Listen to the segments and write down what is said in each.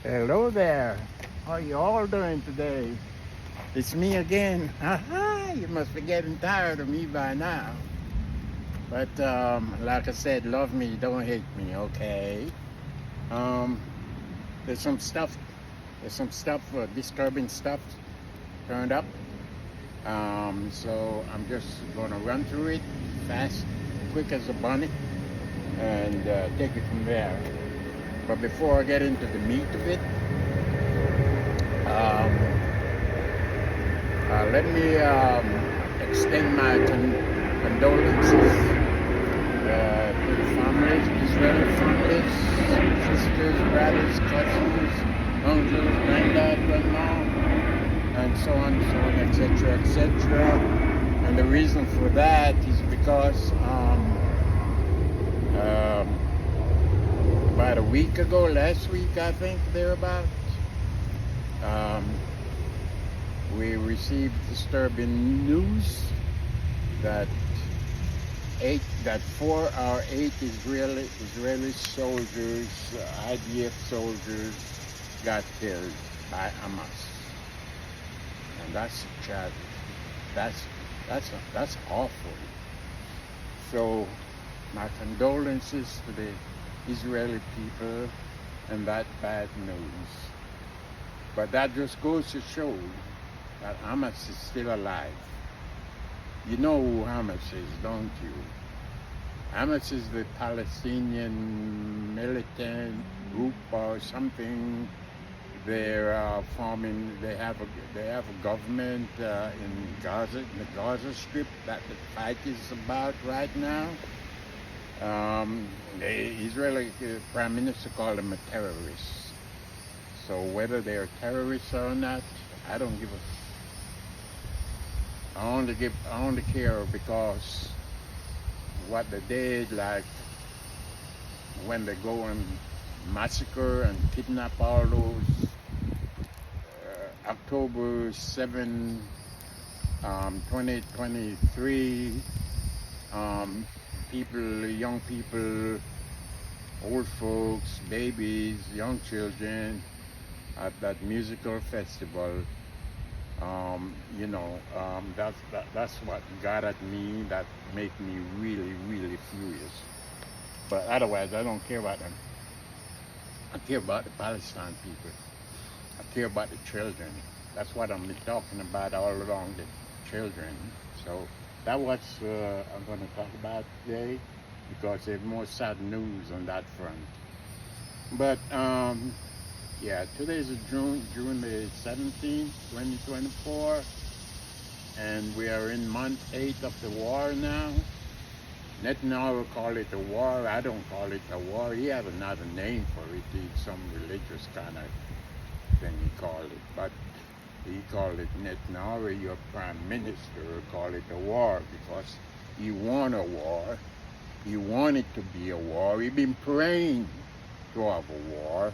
Hello there. How you all doing today? It's me again. You must be getting tired of me by now. But like I said, love me, don't hate me, okay? Um, there's some stuff, disturbing stuff turned up. So I'm just gonna run through it fast, quick as a bunny, and take it from there. But before I get into the meat of it, let me extend my condolences to the families, Israeli families, sisters, brothers, cousins, uncles, granddad, grandma, and so on, etc., etc. And the reason for that is because about a week ago, last week, I think, thereabout, we received disturbing news that 4 or 8 Israeli soldiers, IDF soldiers, got killed by Hamas, and that's a tragedy. That's awful. So my condolences to the Israeli people and that bad news. But that just goes to show that Hamas is still alive. You know who Hamas is, don't you? Hamas is the Palestinian militant group or something. They're forming. They have a government in Gaza, in the Gaza Strip, that the fight is about right now. The Israeli Prime Minister called them a terrorist. So whether they're terrorists or not, I don't give a. I only care because what they did, like when they go and massacre and kidnap all those October 7, 2023 people, young people, old folks, babies, young children at that musical festival. That's what got at me, that made me really, really furious. But otherwise, I don't care about them. I care about the Palestine people. I care about the children. That's what I'm talking about all along, the children. So that's what I'm going to talk about today, because there's more sad news on that front. But yeah, today is June the 17th, 2024, and we are in month 8 of the war now. Netanyahu call it a war. I don't call it a war. He have another name for it. It's some religious kind of thing he called it. But he called it, Netanyahu, your prime minister, called it a war because he won a war. He wanted to be a war. He been praying to have a war,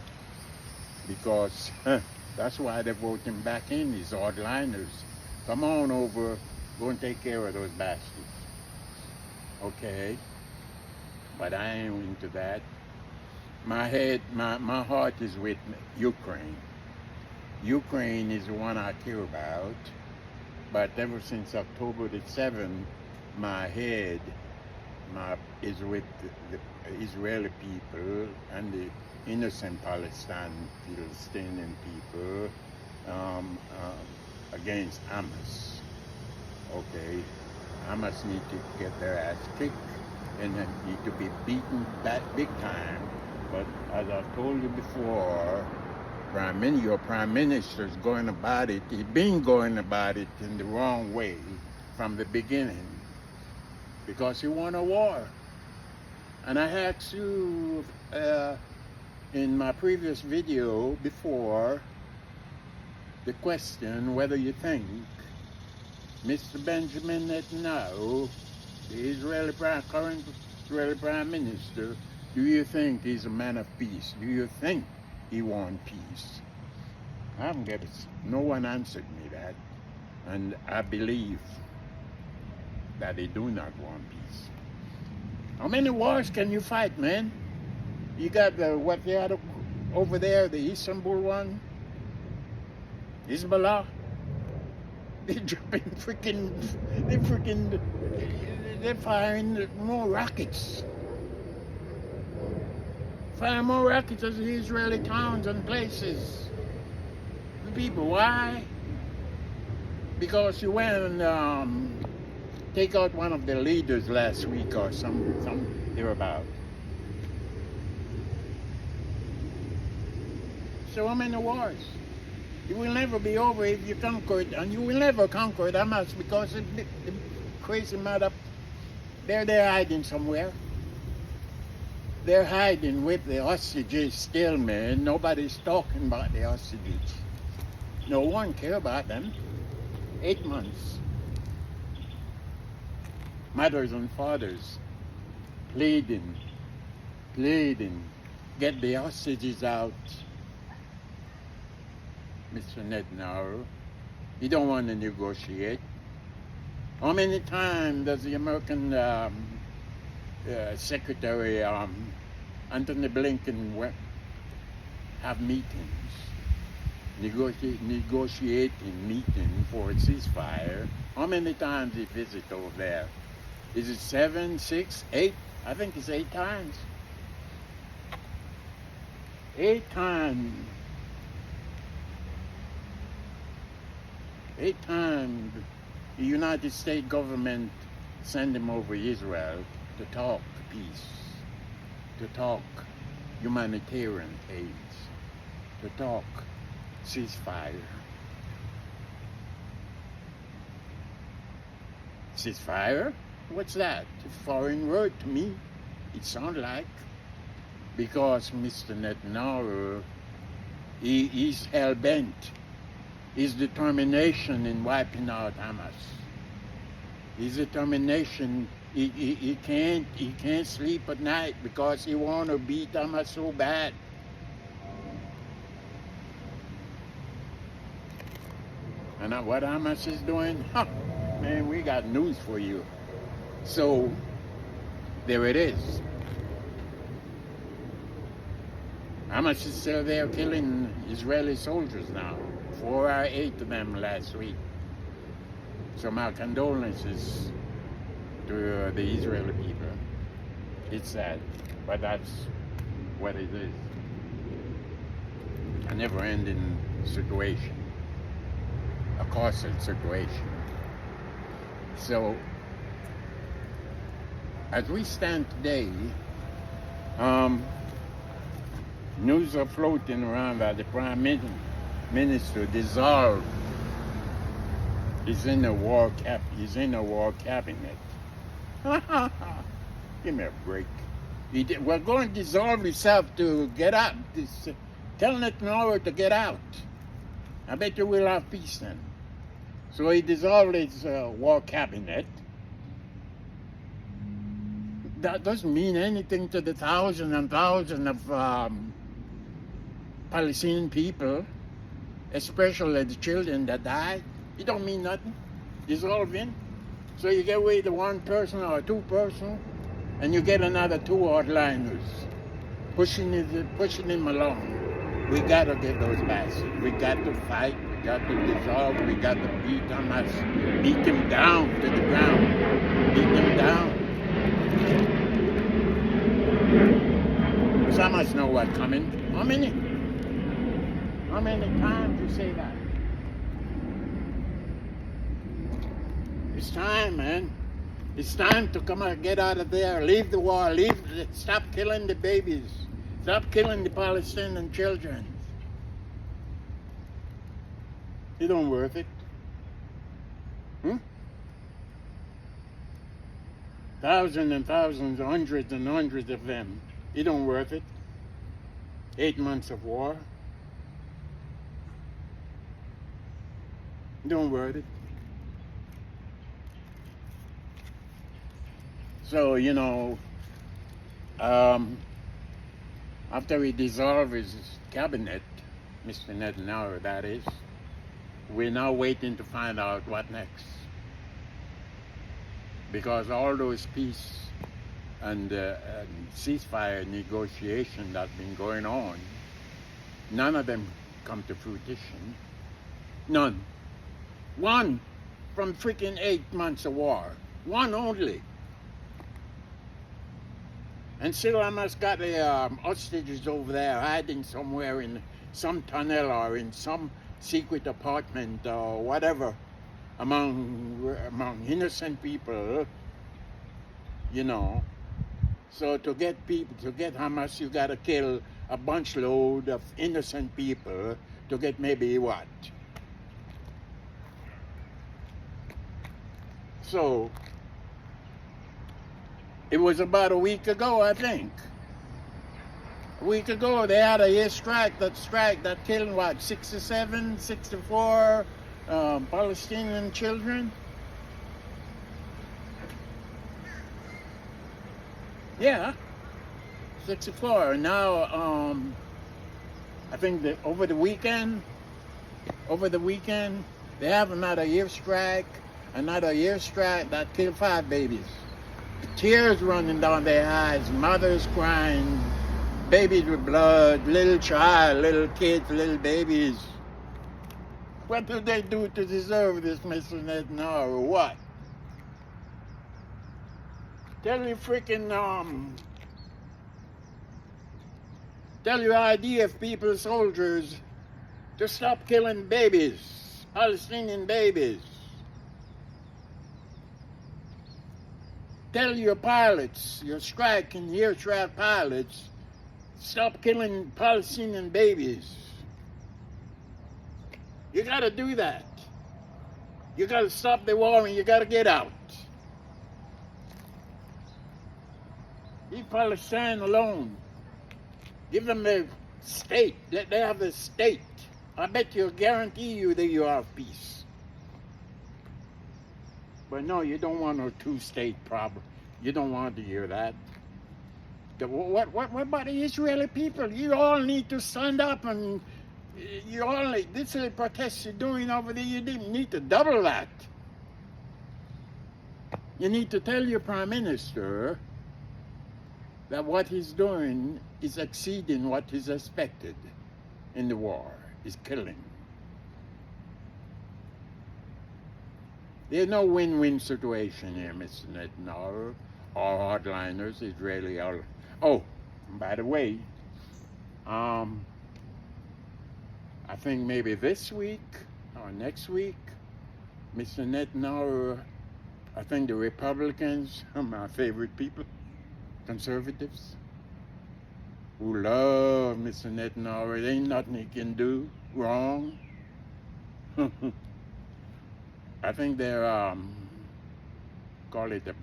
because that's why they vote him back in, these hardliners. Come on over, go and take care of those bastards. Okay, but I ain't into that. My heart is with Ukraine. Ukraine is the one I care about, but ever since October the 7th, my head is with the Israeli people and the innocent Palestinian people against Hamas. Okay, Hamas need to get their ass kicked and need to be beaten that big time. But as I've told you before, your prime minister is going about it. He's been going about it in the wrong way from the beginning, because he won a war. And I asked you in my previous video before the question whether you think Mr. Benjamin Netanyahu, the current Israeli Prime Minister, do you think he's a man of peace? Do you think he wants peace? I haven't get it. No one answered me that, and I believe that they do not want peace. How many wars can you fight, man? You got the over there, the Istanbul one, Hezbollah, they're dropping they're firing more rockets. Firing more rockets as the Israeli towns and places. The people, why? Because you went and take out one of the leaders last week or some thereabout. So how many wars? It will never be over if you conquer it, and you will never conquer Hamas because the crazy mother, they're hiding somewhere. They're hiding with the hostages still, man. Nobody's talking about the hostages. No one cares about them. 8 months. Mothers and fathers pleading, get the hostages out. Mr. Netanyahu, he don't want to negotiate. How many times does the American Secretary Anthony Blinken have meetings, negotiating meeting for a ceasefire? How many times he visit over there? Is it 7, 6, 8? I think it's 8 times. 8 times. 8 times the United States government sent him over Israel to talk peace, to talk humanitarian aid, to talk ceasefire. Ceasefire? What's that? A foreign word to me. It sounds like. Because Mr. Netanyahu, he's hell-bent. His determination in wiping out Hamas. His determination, he can't sleep at night because he want to beat Hamas so bad. And what Hamas is doing, man, we got news for you. So, there it is. Hamas is still there killing Israeli soldiers now. 4 or 8 of them last week. So my condolences to the Israeli people. It's sad, but that's what it is. A never-ending situation. A constant situation. So, as we stand today, news are floating around that the Prime Minister dissolved. He's in a war cabinet. Give me a break. We're going to dissolve himself to get out. Tell Netanyahu to get out. I bet you we'll have peace then. So he dissolved his war cabinet. That doesn't mean anything to the thousands and thousands of Palestinian people, especially the children that died. It don't mean nothing. Dissolving. So you get rid of 1 person or 2 person, and you get another 2 hardliners pushing him along. We got to get those bastards. We got to fight. We got to dissolve. We got to beat Hamas. Beat him down to the ground. Beat him down. Hamas know what's coming. How many times you say that? It's time, man. It's time to come out, get out of there, leave the war, stop killing the babies, stop killing the Palestinian children. It don't worth it. Thousands and thousands, hundreds and hundreds of them. It don't worth it. 8 months of war. It don't worth it. So, after he dissolved his cabinet, Mr. Netanyahu, that is, we're now waiting to find out what next. Because all those peace and ceasefire negotiations that have been going on, None of them come to fruition. None. One from freaking 8 months of war. One only. And still Hamas got the hostages over there hiding somewhere in some tunnel or in some secret apartment or whatever among innocent people, you know. So to get Hamas, you got to kill a bunch load of innocent people to get maybe what? So it was about a week ago, I think. A week ago, they had a airstrike that killed what, 64 Palestinian children. Yeah, 64. Now, I think that over the weekend, they have another airstrike that killed 5 babies. Tears running down their eyes, mothers crying, babies with blood, little kids, little babies. What did they do to deserve this, Mr. Netanyahu, or what? Tell your IDF people, soldiers, to stop killing babies, Palestinian babies. Tell your pilots, your strike and air strike pilots, stop killing Palestinian babies. You got to do that. You got to stop the war and you got to get out. Leave Palestine alone. Give them the state. Let them have the state. I bet you, guarantee you that you have peace. But no, you don't want a two-state problem. You don't want to hear that. What about the Israeli people? You all need to stand up and this is the protest you're doing over there. You didn't need to double that. You need to tell your prime minister that what he's doing is exceeding what is expected in the war, is killing. There's no win-win situation here, Mr. Netanyahu, or hardliners, Israeli. Oh, by the way, I think maybe this week or next week, Mr. Netanyahu, I think the Republicans are my favorite people, conservatives, who love Mr. Netanyahu. There ain't nothing he can do wrong. I think they're, call it a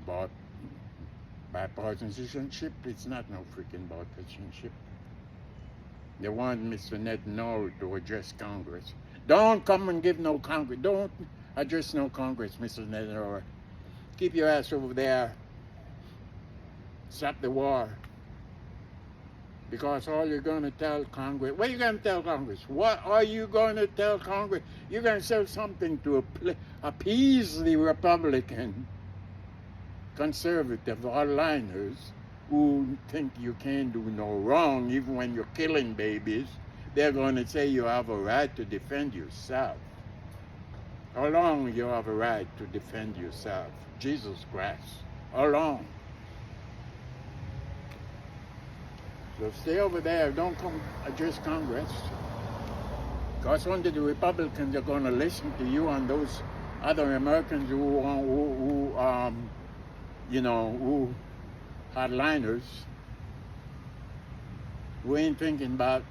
bipartisanship. It's not no freaking bipartisanship. They want Mr. Netanyahu to address Congress. Don't come and give no Congress. Don't address no Congress, Mr. Netanyahu. Keep your ass over there. Stop the war. Because all you're going to tell Congress, what are you going to tell Congress? What are you going to tell Congress? You're going to say something to appease the Republican conservative hardliners who think you can't do no wrong even when you're killing babies. They're going to say you have a right to defend yourself. How long you have a right to defend yourself? Jesus Christ. How long? So stay over there. Don't come address Congress. Because under the Republicans are going to listen to you and those other Americans who hardliners, who ain't thinking about,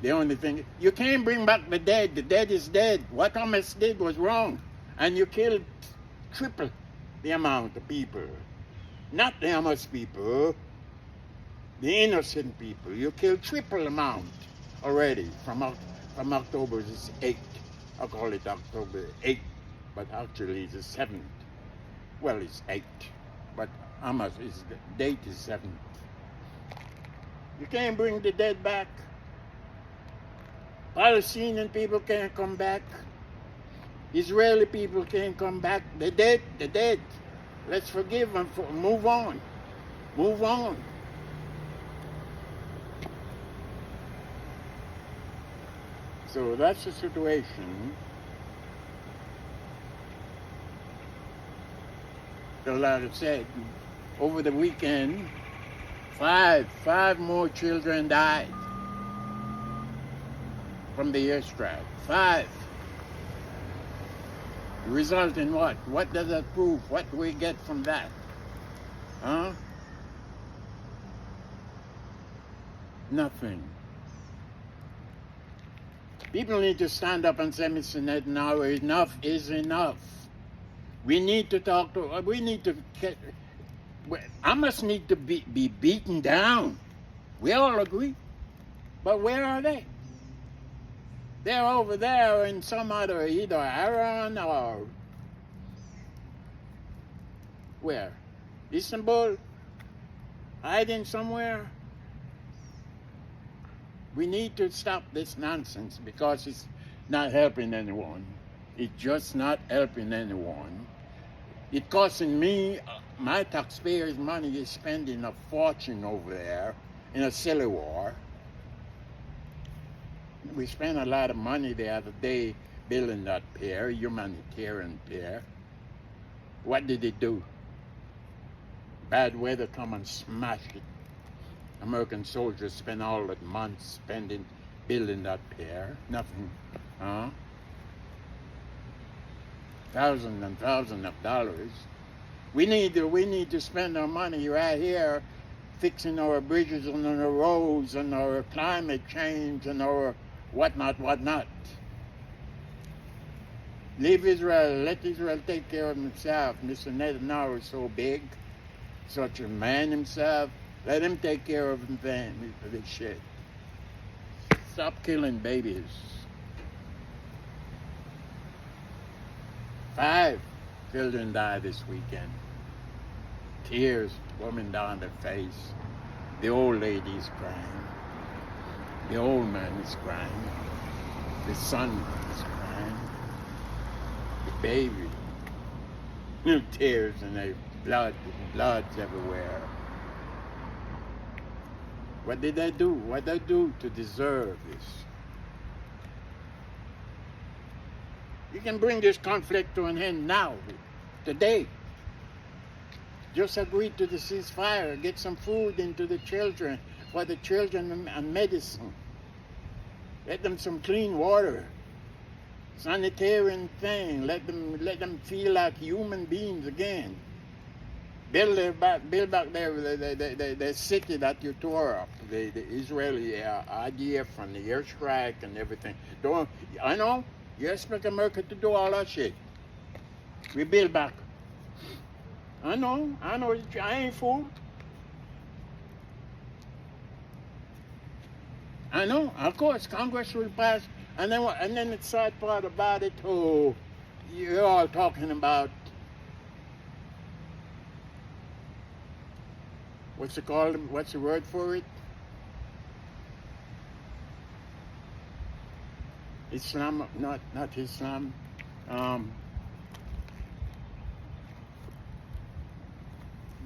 the only thing, you can't bring back the dead. The dead is dead. What Hamas did was wrong. And you killed triple the amount of people. Not the Hamas people. The innocent people. You killed triple amount already from October 8th. I call it October 8th, but actually it's the 7th. Well, it's 8th, but Hamas is the date is 7th. You can't bring the dead back. Palestinian people can't come back. Israeli people can't come back. The dead. Let's forgive them. Move on. Move on. So that's the situation. So like I said, over the weekend, five more children died from the airstrike. 5. Result in what? What does that prove? What do we get from that? Huh? Nothing. People need to stand up and say, Mr. Netanyahu, enough is enough. We need to talk to, we need to get, Hamas need to be beaten down. We all agree. But where are they? They're over there in some other, either Iran or where? Istanbul? Hiding somewhere? We need to stop this nonsense because it's not helping anyone. It's just not helping anyone. It's costing me, my taxpayers' money is spending a fortune over there in a silly war. We spent a lot of money the other day building that pier, humanitarian pier. What did it do? Bad weather come and smash it. American soldiers spent all that months building that pier. Nothing. Huh? Thousands and thousands of dollars. We need to spend our money right here fixing our bridges and our roads and our climate change and our whatnot. Leave Israel, let Israel take care of himself. Mr. Netanyahu is so big, such a man himself. Let him take care of this shit. Stop killing babies. 5 children died this weekend. Tears coming down their face. The old lady is crying. The old man is crying. The son is crying. The baby. Tears and their blood's everywhere. What did they do? What did they do to deserve this? You can bring this conflict to an end now, today. Just agree to the ceasefire. Get some food into the children, for the children and medicine. Let them some clean water, sanitarian thing. Let them feel like human beings again. Build back their city that you tore up, the Israeli IDF and the airstrike and everything. I know you expect America to do all that shit. We build back. I know. I ain't fooled. I know. Of course, Congress will pass, and then the sad part about it. Oh, you're all talking about what's it called? What's the word for it? Islam, not Islam.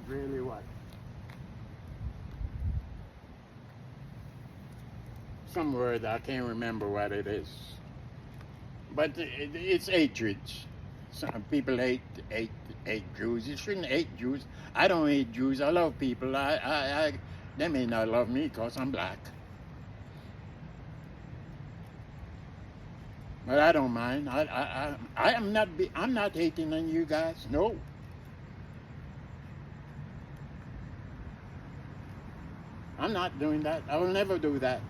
Really what? Some word, I can't remember what it is. But it's hatred. Some people hate Jews. You shouldn't hate Jews. I don't hate Jews. I love people. They may not love me because I'm black. But I don't mind. I'm not hating on you guys. No. I'm not doing that. I will never do that.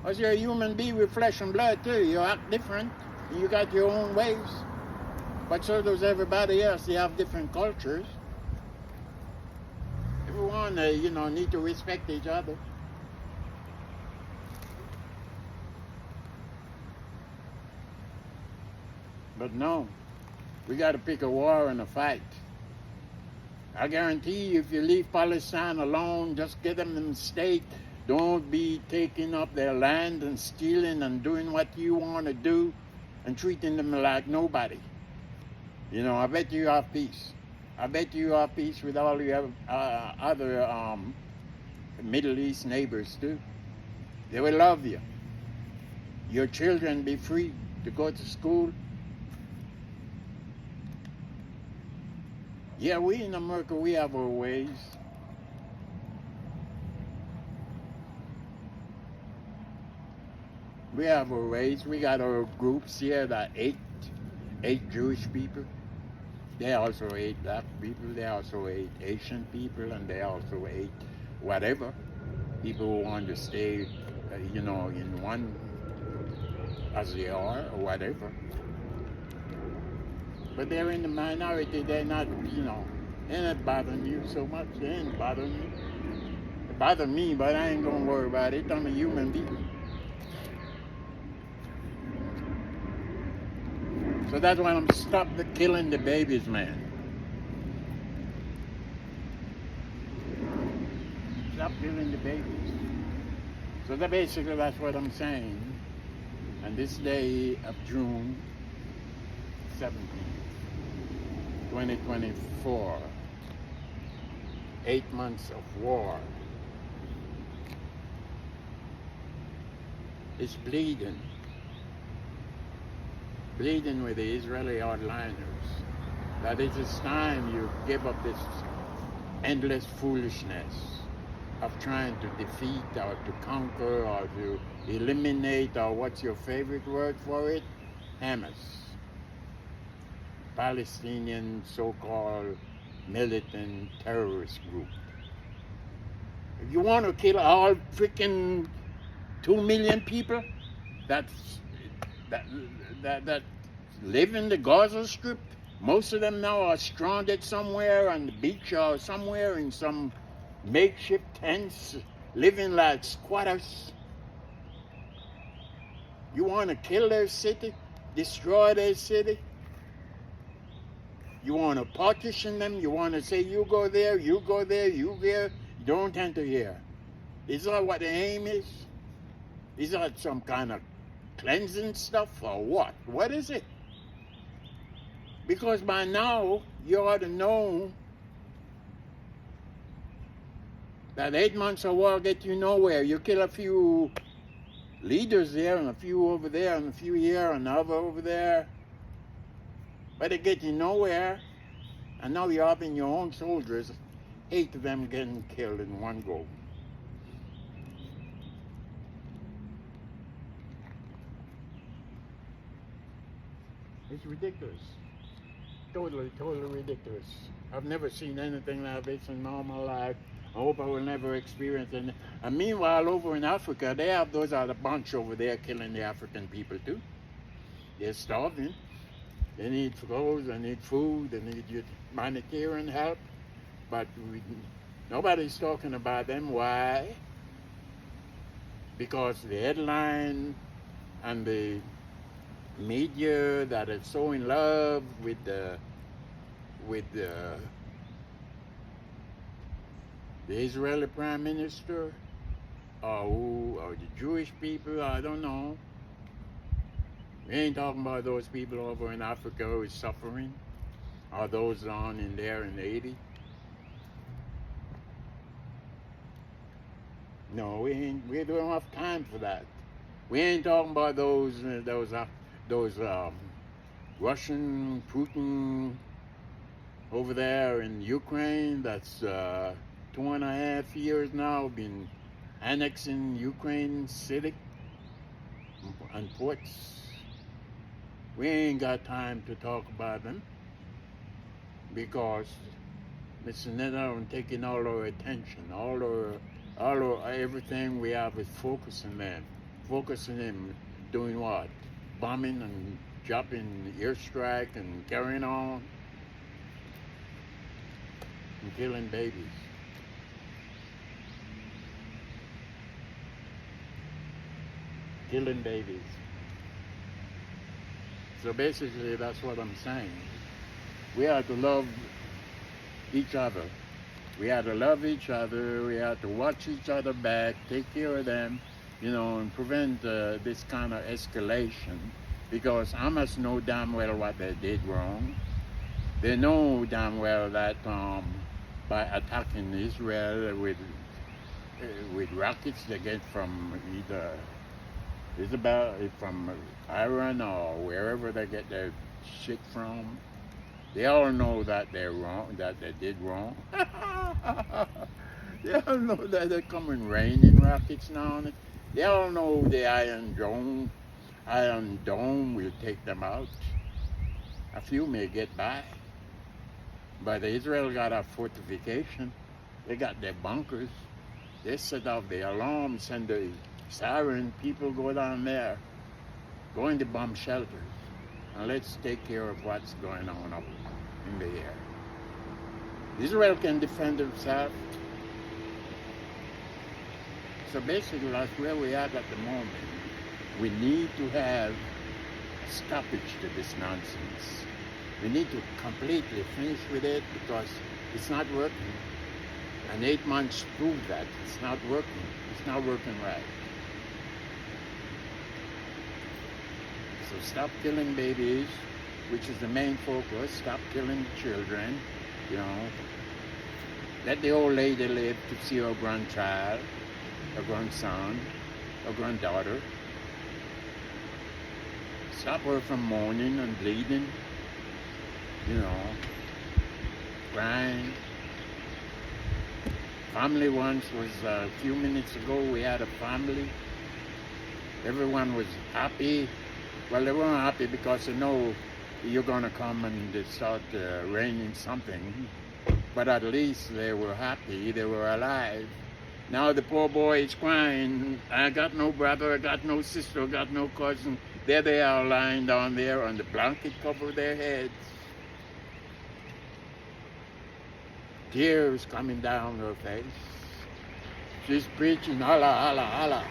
Because you're a human being with flesh and blood too. You act different. You got your own ways. But so does everybody else. They have different cultures. Everyone, need to respect each other. But no, we got to pick a war and a fight. I guarantee you, if you leave Palestine alone, just get them in the state. Don't be taking up their land and stealing and doing what you want to do and treating them like nobody. I bet you have peace. I bet you have peace with all your other Middle East neighbors too. They will love you. your children be free to go to school. Yeah, we in America, we have our ways. We have our ways. We got our groups here that hate Jewish people. They also hate black people. They also hate Asian people, and they also hate whatever people who want to stay, in one as they are or whatever. But they're in the minority. They're not, they're not bothering you so much. They ain't bothering you. They bother me, but I ain't gonna worry about it. I'm a human being. So that's why I'm stop killing the babies, man. Stop killing the babies. So basically that's what I'm saying. On this day of June 17th, 2024, 8 months of war. It's bleeding with the Israeli hardliners, that it is time you give up this endless foolishness of trying to defeat or to conquer or to eliminate, or what's your favorite word for it? Hamas. Palestinian so-called militant terrorist group. If you want to kill all freaking 2 million people that live in the Gaza Strip, most of them now are stranded somewhere on the beach or somewhere in some makeshift tents, living like squatters. You want to kill their city, destroy their city? You want to partition them? You want to say, you go there, you go there, you there, don't enter here. Is that what the aim is? Is that some kind of cleansing stuff or what? What is it? Because by now, you ought to know that 8 months of war get you nowhere. You kill a few leaders there and a few over there and a few here and another over there. But it gets you nowhere. And now you're having your own soldiers, 8 of them getting killed in one go. It's ridiculous. Totally ridiculous. I've never seen anything like this in all my life. I hope I will never experience it. And meanwhile, over in Africa, they have those other bunch over there killing the African people too. They're starving. They need clothes, they need food, they need humanitarian help. But nobody's talking about them. Why? Because the headline and the media that is so in love with the Israeli Prime Minister or the Jewish people, I don't know. We ain't talking about those people over in Africa who is suffering, or those down in there in Haiti. No, we don't have time for that. We ain't talking about those Russian Putin over there in Ukraine. That's 2.5 years now been annexing Ukraine city and ports. We ain't got time to talk about them because Mr. Netanyahu taking all our attention, all our everything we have is focusing him, doing what? Bombing and dropping airstrike and carrying on and killing babies. Killing babies. So basically that's what I'm saying. We have to love each other. We have to love each other. We have to watch each other back, take care of them, and prevent this kind of escalation. Because Hamas know damn well what they did wrong. They know damn well that by attacking Israel with rockets they get from either It's about from Iran or wherever they get their shit from. They all know that they're wrong, that they did wrong. They all know that they're coming raining rockets now. They all know the Iron Dome will take them out. A few may get by, but Israel got a fortification. They got their bunkers. They set off the alarm, send the siren. People go down there, go into bomb shelters, and let's take care of what's going on up in the air. Israel can defend itself. So basically, that's where we are at the moment. We need to have a stoppage to this nonsense. We need to completely finish with it because it's not working. And 8 months prove that it's not working. It's not working right. So stop killing babies, which is the main focus. Stop killing children, you know. Let the old lady live to see her grandchild, her grandson, her granddaughter. Stop her from moaning and bleeding, you know, crying. Family once was, a few minutes ago, we had a family. Everyone was happy. Well, they weren't happy because they know you're going to come and they start raining something. But at least they were happy. They were alive. Now the poor boy is crying. I got no brother, I got no sister, I got no cousin. There they are lying down there on the blanket cover their heads. Tears coming down her face. She's preaching, Allah, Allah, Allah.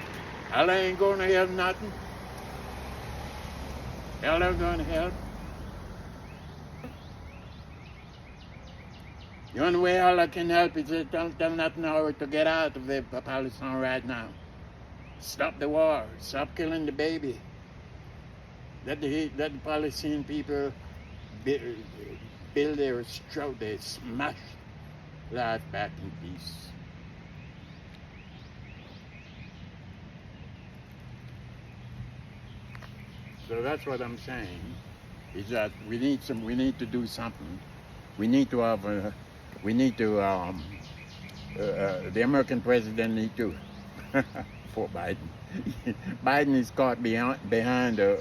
Allah ain't going to help nothing. Allah going to help. The only way Allah can help is to tell Netanyahu to get out of Palestine right now. Stop the war. Stop killing the baby. Let the Palestinian people build their smash life back in peace. So that's what I'm saying. Is that we need to do something. We need to have the American president need to for Biden. Biden is caught behind a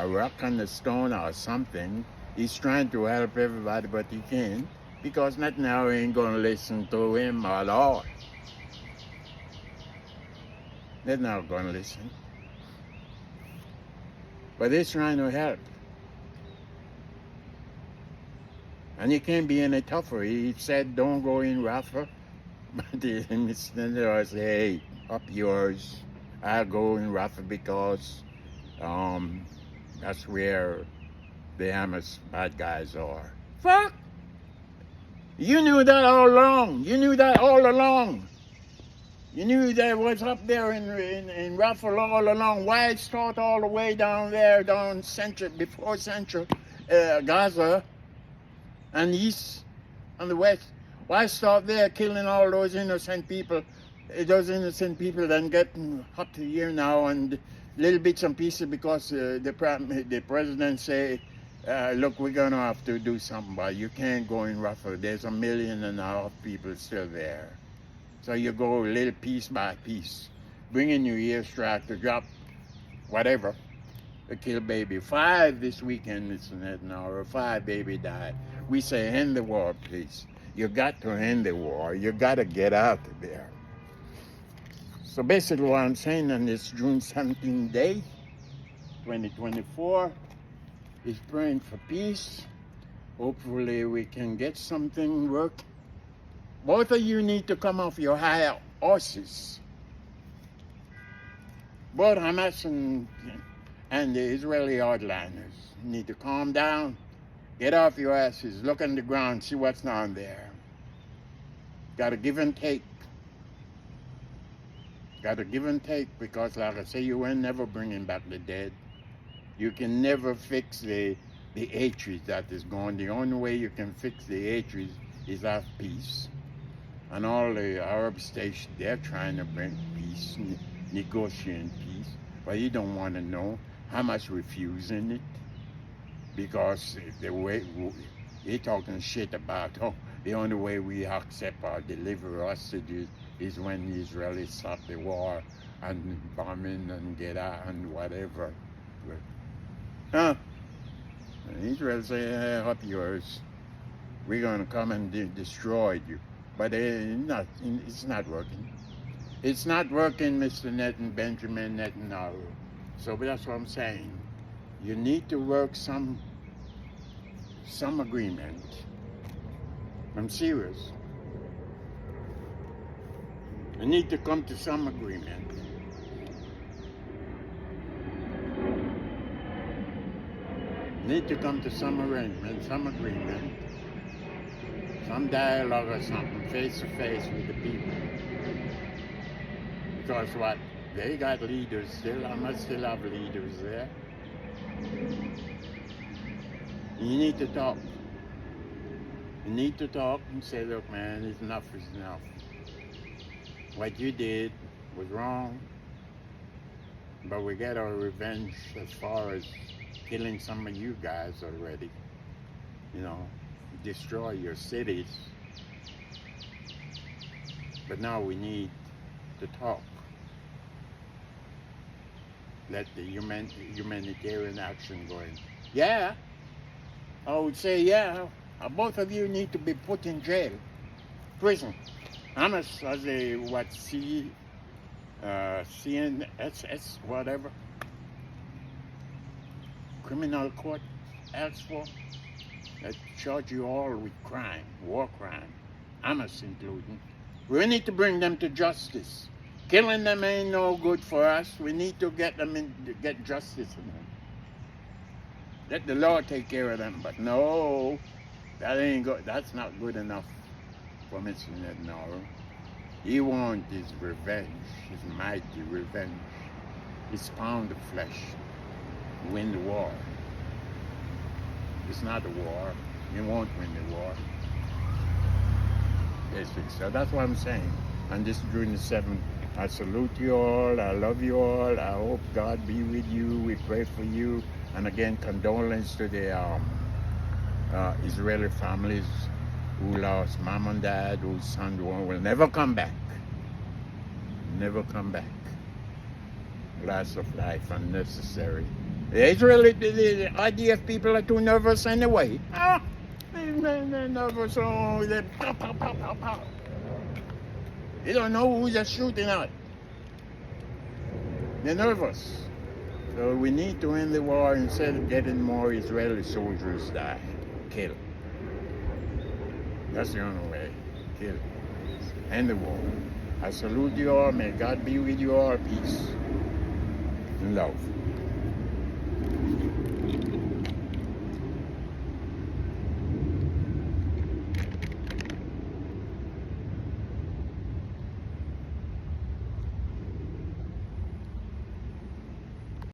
rock and a stone or something. He's trying to help everybody, but he can't because Netanyahu ain't gonna listen to him at all. They're not gonna listen. But they're trying to help. And he can't be any tougher. He said, don't go in Rafah. But the Netanyahu said, hey, up yours. I'll go in Rafah because that's where the Hamas bad guys are. Fuck! You knew that all along. You knew that all along. You knew that was up there in Rafah all along. Why start all the way down there, down central, before central Gaza and east and the west? Why start there killing all those innocent people? Those innocent people then getting up to here now and little bits and pieces because the president say, look, we're going to have to do something, but you can't go in Rafah. There's 1.5 million people still there. So you go little piece by piece, bring in your airstrike to drop whatever, to kill baby. 5 this weekend, Mr. Netanyahu, 5 baby died. We say, end the war, please. You got to end the war. You got to get out of there. So basically what I'm saying on this June 17th day, 2024, is praying for peace. Hopefully we can get something work. Both of you need to come off your high horses. Both Hamas and the Israeli hardliners need to calm down. Get off your asses. Look on the ground. See what's down there. Got to give and take. Got to give and take because, like I say, you will never bring back the dead. You can never fix the hatred that is gone. The only way you can fix the hatred is have peace. And all the Arab states, they're trying to bring peace, negotiating peace. But you don't want to know Hamas refusing it because the way they talking shit about, oh, the only way we accept or deliver hostages is when the Israelis stop the war and bombing and get out and whatever. Huh? And Israel say, up yours. We're going to come and destroy you. But it's not working. It's not working, Mr. Benjamin Netanyahu. So that's what I'm saying. You need to work some agreement. I'm serious. You need to come to some agreement. Need to come to some arrangement, some agreement, some dialogue or something, face to face with the people. Because what? They got leaders still. I must still have leaders there. You need to talk. You need to talk and say, look, man, enough is enough. What you did was wrong, but we get our revenge as far as killing some of you guys already. You know, destroy your cities. But now we need to talk. Let the humanitarian action go in. Yeah, I would say, yeah, both of you need to be put in jail, prison. Hamas as a CNSS, whatever, criminal court asks for, that charge you all with crime, war crime, Hamas including. We need to bring them to justice. Killing them ain't no good for us. We need to get them get justice for them. Let the law take care of them. But no, that ain't good. That's not good enough for Mr. Netanyahu. He wants his revenge, his mighty revenge, his pound of flesh, win the war. It's not a war. He won't win the war. Basically. So that's what I'm saying. And this June the 7th, I salute you all. I love you all. I hope God be with you. We pray for you. And again, condolence to the Israeli families who lost mom and dad, whose son will never come back. Never come back. Loss of life, unnecessary. The IDF people are too nervous anyway. They're nervous. Oh, they pow, pow, pow, pow, pow. They don't know who they're shooting at. They're nervous. So we need to end the war instead of getting more Israeli soldiers die. Kill. That's the only way. Kill. End the war. I salute you all. May God be with you all. Peace and love.